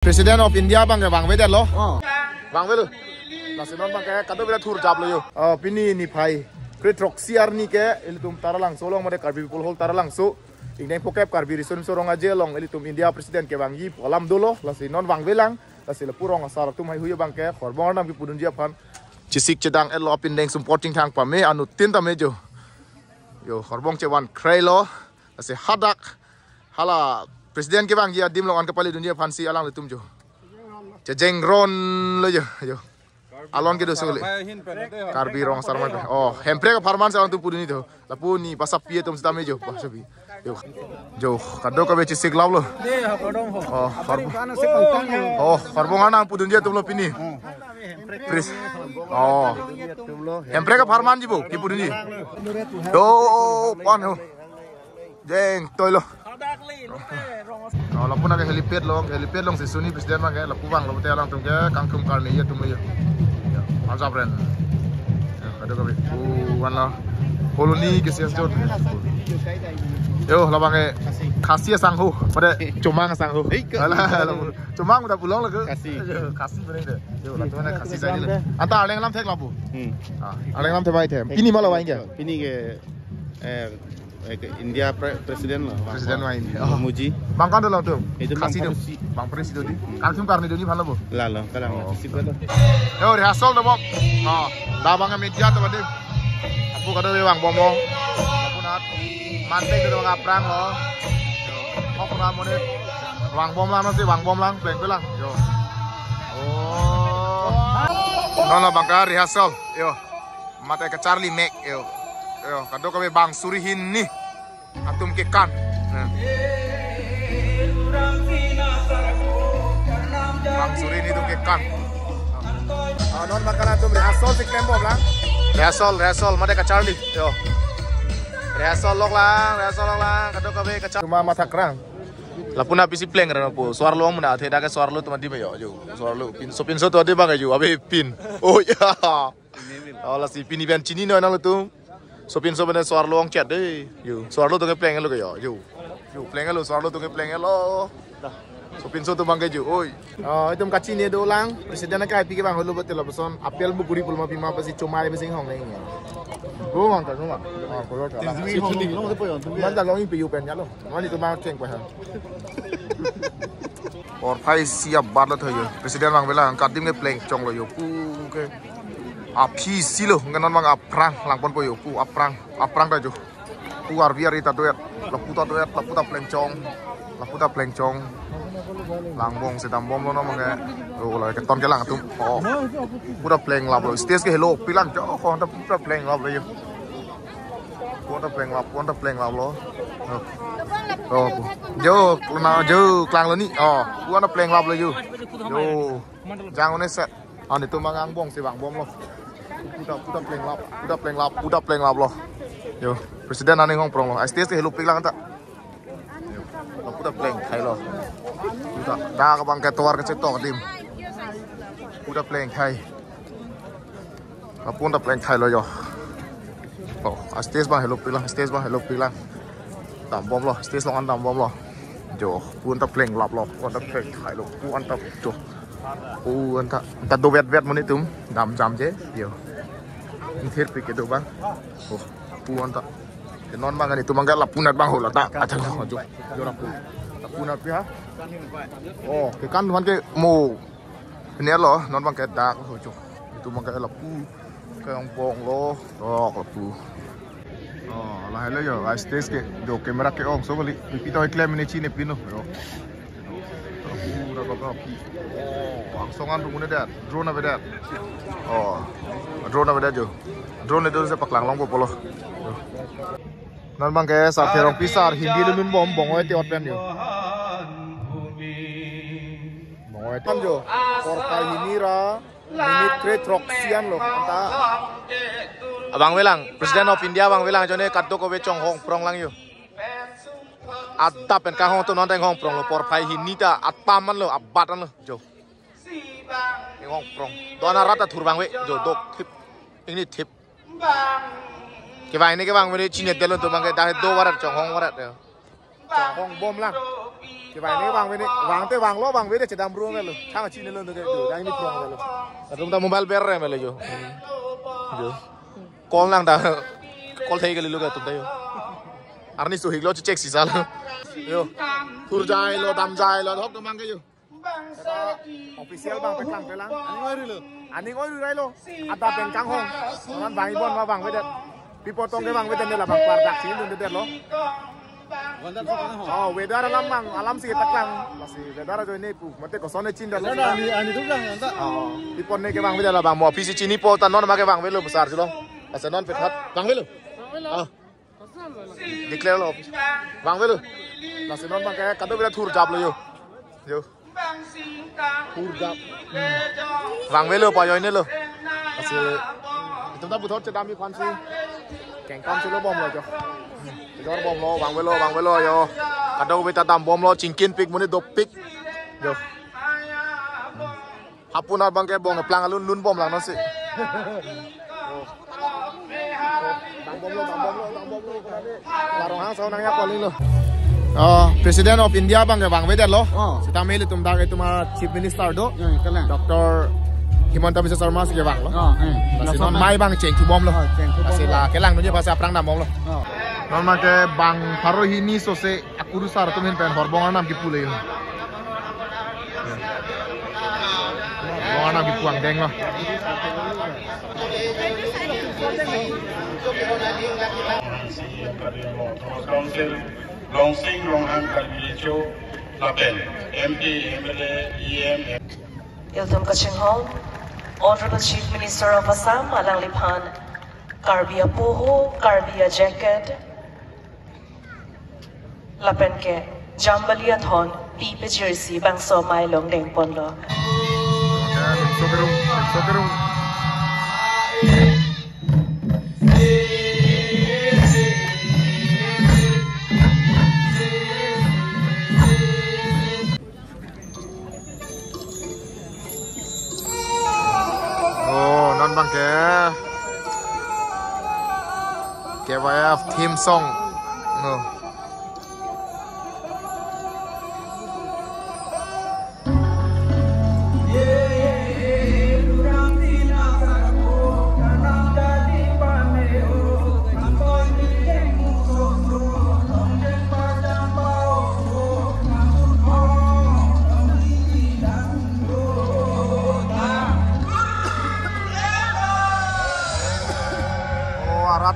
Presiden of India bang ke bang beda lo. Bang beda. Nasional bang ke kado beda tur jab lo yo. Pini ni pai. Kretrok siar ni ke elitum taralang solong made karbi pul hol taralang so. Ingin pokep karbi risun sorong aja long elitum India presiden ke bang yi alam dolo lasi non bang belang lasi lepurong asar tu mai huyo bang ke korbong nam ki pudun dia pan. Cisik cedang elo pindeng supporting tang pame anu tinta mejo. Yo korbong cewan krelo lasi hadak hala presiden ke bang ya dim long an kepala dunia pansi alang letum jo. Jeng ron lo jo. Alon ke dosa le. Karbi rong sarman. Oh, hempre ka farman sa tu puduni to. Lapu ni pasap pie tum sta mejo. Pasabi. Yo. Jo, kado ka bechi sig law lo. Oh, farbong ana pudun dia tum lo pini. Pris. Oh. Hempre ka farman jibo ki puduni. Do pan ho. Jeng toy lo. Oh, lapu nak helipad long sesuni presiden bang ke lapu bang lapu telang tum ke kangkum karni ya tum yo. Masa friend. Kado ka wana koloni ke sias jod. Yo labang ke khasi sangho pada cumang sangho. Alah cumang udah pulang lah ke. Khasi bener deh. Yo lah tuan khasi saya ni. Anta aleng lam tek labu. Aleng lam tebai tem. Ini malah wain ke. Ini ke India presiden lah. Presiden wain. Muji. Bang kan dalam tu. Khasi tu. Bang presiden tu. Kangkum karni tu ni mana bu? Lalu kalau sip tu. Yo rehearsal tu bang. Dah bang media tu bade. Aku kado bang bomo. Aku nak mantek tu bang aprang lo. Aku nak mone. Bang bom lang nanti bang bom lang, pleng lang. Yo. Oh. Nono bang ka rehearsal. Yo. Mata ke Charlie Mac. Yo. Yo kado ka bang Surihin ni. Atum ke kan. Bang Surihin itu ke kan. Non makanan tu rehearsal si kempo lang. Rehearsal mata ke Charlie. Yo. Rehearsal lok lang, kado ka be ke cuma mata kerang. Lapuna pisi pleng rana po. Suar luang muna ate dah ke suar lu teman di bayo jo. Suar lu pin so tu ade bang jo abe pin. Oh ya. Allah si pin event cini no nang tu. Sopin so benda suar luang chat deh. Yo. Suar lu tu ke pleng lu ke yo. Yo pleng lu suar lu tu ke pleng lo. Dah. Sopin so tu bang jo. Oi. Itu kaci ni do lang. Presiden nak happy ke bang hulu betul lah peson. Apel bu guri pulma pima pasi cuma ada besing hong ni. Go bang tak cuma. Kalau tak. Mana long ini piu pen ya lo. Mana itu bang ceng pah. और भाई सिया बात है प्रेसिडेंट बang बेला कादिम के प्लेंग चोंग लो यो पू के आपी सिलो ngana bang aprang langpon po yo pu aprang dah jo pu arbiar ita doet laputa pleng chong langbong sedam bom lo no mange o la ke ton ke lang tum oh puta pleng lab lo stage ke hello pilang jo ko ta puta pleng lab lo yo puta pleng lab lo oh jo klang lo ni oh puta pleng lab lo yo jang one set an itu mangang bong si bang bom lo puta pleng lab lo yo presiden ane hong prong lo stage ke hello pilang ta puta pleng khai lo puta da ka bang ke toar ke cetok tim puta pleng khai puta pleng khai lo yo oh stage bang hello pilang tam bom lo stage long an tam bom lo jo puta pleng lab lo puta pleng khai lo puta jo anta do vet mo ni tum dam jam je yo ni ther pi ke do bang oh puanta ke non bang ani tu mangga lapunat bang hola ta acha jo lapunat pi ha oh ke kan man ke mo ni lo non bang ke da ho jo itu mangga lapu ke ong bong lo oh lapu oh lah hello yo stage ke jo kamera ke ong so bali pi to claim ni chine pino yo Langsongan rumune dat, drone apa dat? Oh, drone apa dat jo? Drone itu saya paklang long polo. Nan bang kayak saat terong pisar hindi lu nun bom bongoy tiot pen jo. Bongoy kan jo. Korkai hinira minit krate roksian lo. Anta. Abang Welang, Presiden of India bang Welang jone kadto ko be chong hong prong lang yo. Atap pen kahong tu nonton hong prong lo por pai hinita atpaman lo abatan lo jo. Hong prong. Dona rata turbang we jo dok tip. Ini tip. Ke bang ini Cina delo tu bang ke dah 2 warat chong hong warat yo. Chong hong bom lang. Cái bài này vàng với này vàng tới vàng lo vàng với để chỉ đam ruộng vậy luôn thang ở chi này luôn được cái ini ruộng vậy luôn chúng ta mobile bear rồi vậy luôn call nang dah call thấy cái luôn cái tụi đây Arni suh higlo check sih salah yo tur jai lo dam jai lo hok mang cái yo official bang pelang ani ngoi rai lo ada pengkang hong man bang ibon ma bang với dipotong ke bang với là bang pardak sih luôn được lo oh weather alam sih taklang masih weather aja ini pu mate kosone cinta ani tu lang anta oh dipon ne ke bang với là bang mau office chini po tan non ma ke bang với lo besar sih lo asa non pet hat bang với lo ah declare lo bang với lo masih non bang ke kado bila thur jab lo yo thur jab bang với lo pa yo ini lo masih chúng ta butuh cedam di kwan sih keng kam sih lo bom lo jo Jor bom lo bang velo yo kadau beta tam bom lo cingkin pik muni dop pik yo hapun abang ke bong plang alun nun bom lang nasi bang bom lo larong hang sau nangnya paling lo President of India bang vedet lo sita meli tum dak itu ma Chief Minister do Dr. Himanta Biswa Sarma sih bang lo non mai bang ceng tu bom lo sila kelang nunya bahasa perang nam bom lo non make bang Parohini sose akuru sar tumin pen horbongan nam kipule yo horbongan nam kipuang deng lo Council Longsing Longhang Kalmicho Lapen MP MLA EM Iltum Kaching Hall, Honorable Chief Minister of Assam Alang Liphan Karbia Poho Karbia Jacket Lapen ke Jambalia Thon Pipe Jersey Bangso Mai Long Deng Ponlo sokerung oh non bang ke KYF theme song no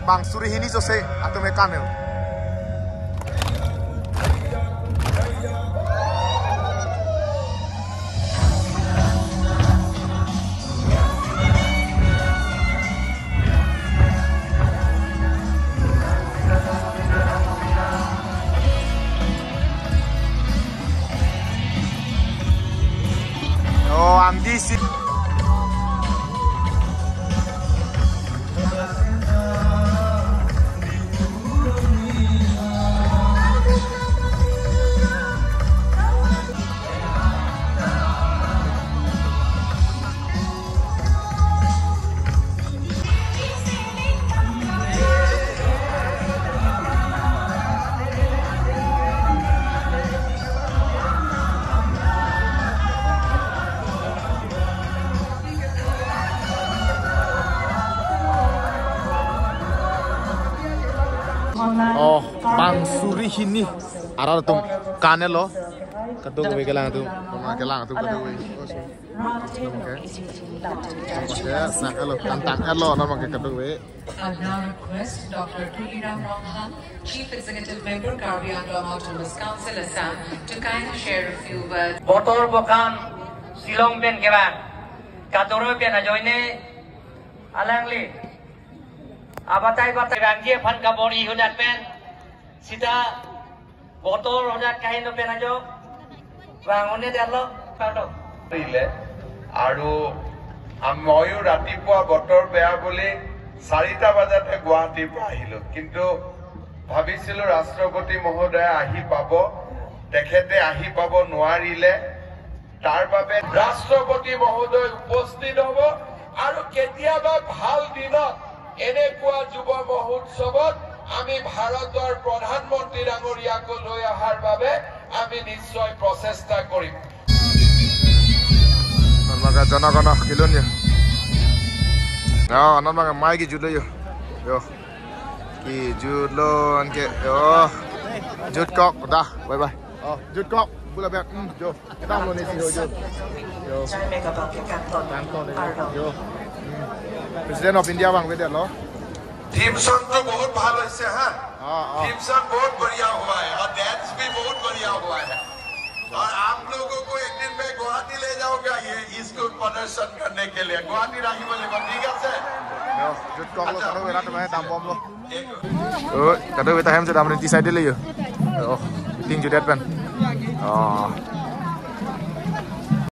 Bang Suri ini sose atau mekamel. Oh, Andi sih. Oh, Bang Suri ini arah tuh kane lo, kadung gue kelang tuh, kadung gue. Ya, nak lo, tantang lo, nama ke kadung gue. I now request Dr. Tuliram Ronghan, Chief Executive Member, Karbi Anglong Autonomous Council, Assam, to kindly share a few words. Botol bukan silong pen keban, kadoro pen ajoine alangli. Abatai rangie fan kabori hudat pen sita botol hudat kahin pen ajo bangone dalo kado rile aru amoyu ratipua botor beya boli 4টা bajate Guwahati pa ahilo kintu bhabisilu rashtrapati mohoday ahi pabo tekhete ahi pabo noarile tar babe rashtrapati mohoday uposthiত hobo aru ketiaba bhal dinot এনেকুৱা যুৱ মহোৎসৱত আমি ভাৰতৰ প্ৰধানমন্ত্ৰী ডাঙৰীয়াক লৈ অহাৰ বাবে আমি নিশ্চয় প্ৰচেষ্টা কৰিম Namaga jana-gana kilon ya. Nah, namaga mai ki judlo yo. Yo. Ki judlon ke yo. Jud kok dah. Bye bye. Oh, jud kok. Pula bet. Jo. Kita mau ni sih jo. Yo. Yo. President of India bang vedya lo. Theme song तो बहुत भालो इससे है हां theme song बहुत बढ़िया हुआ है और डांस भी बहुत बढ़िया हुआ है और आप लोगों को एक दिन में गुवाहाटी ले जाऊंगा ये इसको प्रदर्शन करने के लिए गुवाहाटी राही बोले ठीक है Yo, jud kok lo karo rat mai dam bom lo. Oh, kado beta hem se dam ni side le yo. Oh, ting judet pen. Oh.